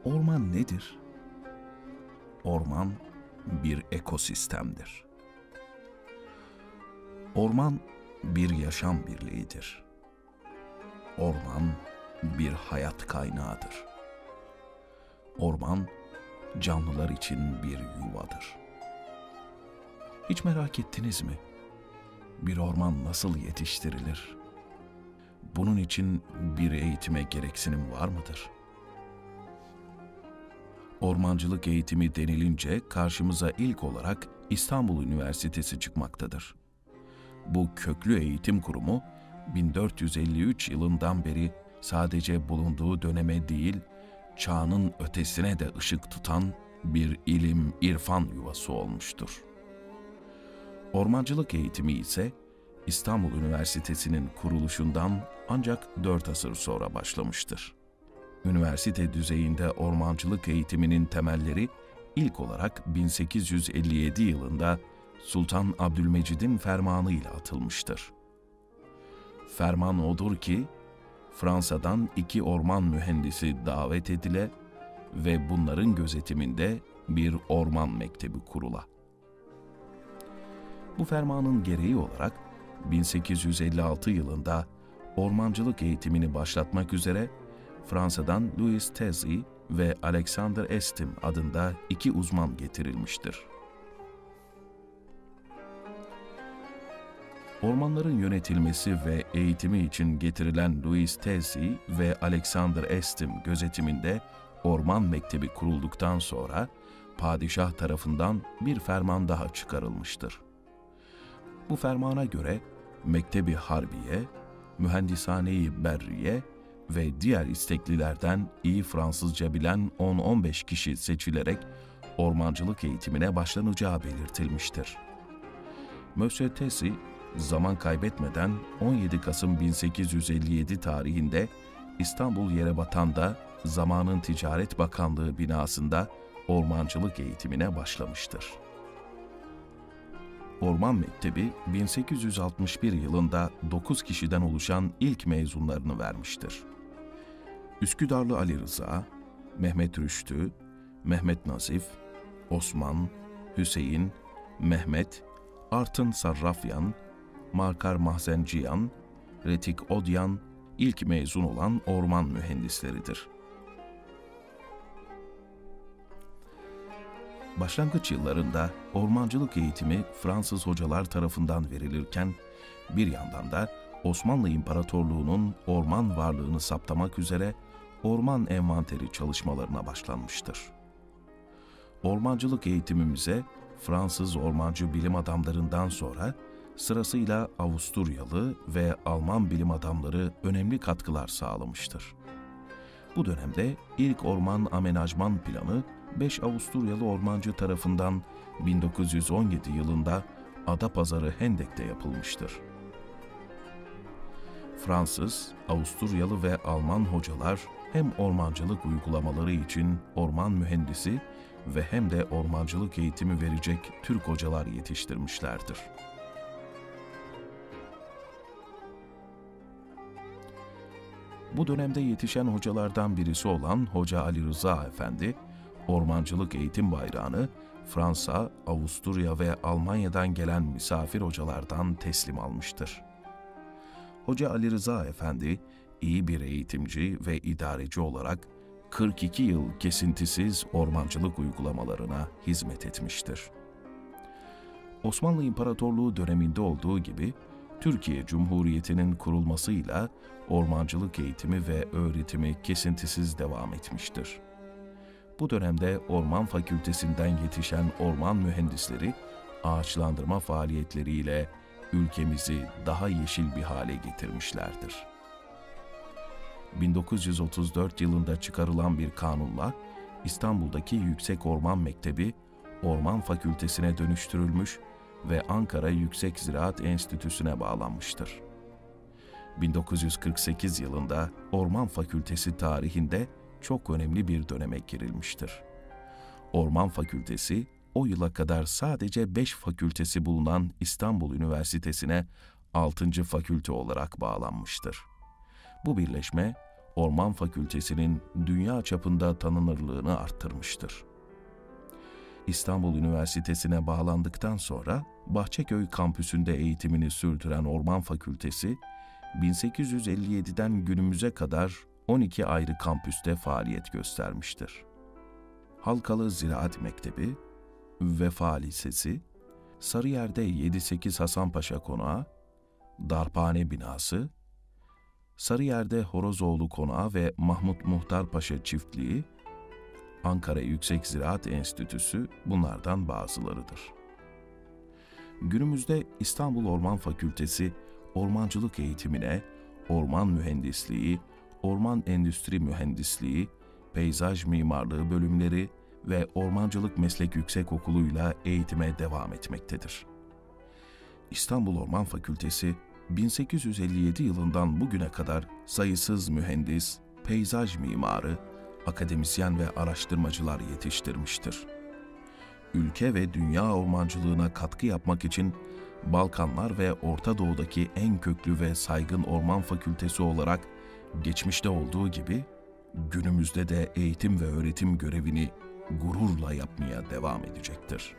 Orman nedir? Orman bir ekosistemdir. Orman bir yaşam birliğidir. Orman bir hayat kaynağıdır. Orman canlılar için bir yuvadır. Hiç merak ettiniz mi? Bir orman nasıl yetiştirilir? Bunun için bir eğitime gereksinim var mıdır? Ormancılık eğitimi denilince karşımıza ilk olarak İstanbul Üniversitesi çıkmaktadır. Bu köklü eğitim kurumu 1453 yılından beri sadece bulunduğu döneme değil, çağının ötesine de ışık tutan bir ilim, irfan yuvası olmuştur. Ormancılık eğitimi ise İstanbul Üniversitesi'nin kuruluşundan ancak 4 asır sonra başlamıştır. Üniversite düzeyinde ormancılık eğitiminin temelleri ilk olarak 1857 yılında Sultan Abdülmecid'in fermanıyla atılmıştır. Ferman odur ki, Fransa'dan 2 orman mühendisi davet edile ve bunların gözetiminde bir orman mektebi kurula. Bu fermanın gereği olarak 1856 yılında ormancılık eğitimini başlatmak üzere Fransa'dan Louis Tezi ve Alexander Estim adında 2 uzman getirilmiştir. Ormanların yönetilmesi ve eğitimi için getirilen Louis Tezi ve Alexander Estim gözetiminde Orman Mektebi kurulduktan sonra padişah tarafından bir ferman daha çıkarılmıştır. Bu fermana göre Mektebi Harbiye, Mühendishane-i Berriye ve diğer isteklilerden iyi Fransızca bilen 10-15 kişi seçilerek ormancılık eğitimine başlanacağı belirtilmiştir. Monsieur Tesi, zaman kaybetmeden 17 Kasım 1857 tarihinde İstanbul Yerebatan'da zamanın Ticaret Bakanlığı binasında ormancılık eğitimine başlamıştır. Orman Mektebi 1861 yılında 9 kişiden oluşan ilk mezunlarını vermiştir. Üsküdarlı Ali Rıza, Mehmet Rüştü, Mehmet Nazif, Osman, Hüseyin, Mehmet, Artın Sarrafyan, Markar Mahzenciyan, Retik Odyan ilk mezun olan orman mühendisleridir. Başlangıç yıllarında ormancılık eğitimi Fransız hocalar tarafından verilirken, bir yandan da Osmanlı İmparatorluğu'nun orman varlığını saptamak üzere orman envanteri çalışmalarına başlanmıştır. Ormancılık eğitimimize Fransız ormancı bilim adamlarından sonra sırasıyla Avusturyalı ve Alman bilim adamları önemli katkılar sağlamıştır. Bu dönemde ilk orman amenajman planı 5 Avusturyalı ormancı tarafından 1917 yılında Adapazarı Hendek'te yapılmıştır. Fransız, Avusturyalı ve Alman hocalar hem ormancılık uygulamaları için orman mühendisi ve hem de ormancılık eğitimi verecek Türk hocalar yetiştirmişlerdir. Bu dönemde yetişen hocalardan birisi olan Hoca Ali Rıza Efendi, ormancılık eğitim bayrağını Fransa, Avusturya ve Almanya'dan gelen misafir hocalardan teslim almıştır. Hoca Ali Rıza Efendi, iyi bir eğitimci ve idareci olarak 42 yıl kesintisiz ormancılık uygulamalarına hizmet etmiştir. Osmanlı İmparatorluğu döneminde olduğu gibi, Türkiye Cumhuriyeti'nin kurulmasıyla ormancılık eğitimi ve öğretimi kesintisiz devam etmiştir. Bu dönemde Orman Fakültesinden yetişen orman mühendisleri, ağaçlandırma faaliyetleriyle ülkemizi daha yeşil bir hale getirmişlerdir. 1934 yılında çıkarılan bir kanunla İstanbul'daki Yüksek Orman Mektebi, Orman Fakültesine dönüştürülmüş ve Ankara Yüksek Ziraat Enstitüsü'ne bağlanmıştır. 1948 yılında Orman Fakültesi tarihinde çok önemli bir döneme girilmiştir. Orman Fakültesi, o yıla kadar sadece 5 fakültesi bulunan İstanbul Üniversitesi'ne 6. fakülte olarak bağlanmıştır. Bu birleşme, Orman Fakültesi'nin dünya çapında tanınırlığını arttırmıştır. İstanbul Üniversitesi'ne bağlandıktan sonra Bahçeköy kampüsünde eğitimini sürdüren Orman Fakültesi, 1857'den günümüze kadar 12 ayrı kampüste faaliyet göstermiştir. Halkalı Ziraat Mektebi, Vefa Lisesi, Sarıyer'de 7-8 Hasanpaşa Konağı, Darphane Binası, Sarıyer'de Horozoğlu Konağı ve Mahmut Muhtar Paşa Çiftliği, Ankara Yüksek Ziraat Enstitüsü bunlardan bazılarıdır. Günümüzde İstanbul Orman Fakültesi, ormancılık eğitimine, orman mühendisliği, orman endüstri mühendisliği, peyzaj mimarlığı bölümleri ve Ormancılık Meslek Yüksekokulu'yla eğitime devam etmektedir. İstanbul Orman Fakültesi, 1857 yılından bugüne kadar sayısız mühendis, peyzaj mimarı, akademisyen ve araştırmacılar yetiştirmiştir. Ülke ve dünya ormancılığına katkı yapmak için Balkanlar ve Orta Doğu'daki en köklü ve saygın orman fakültesi olarak geçmişte olduğu gibi günümüzde de eğitim ve öğretim görevini gururla yapmaya devam edecektir.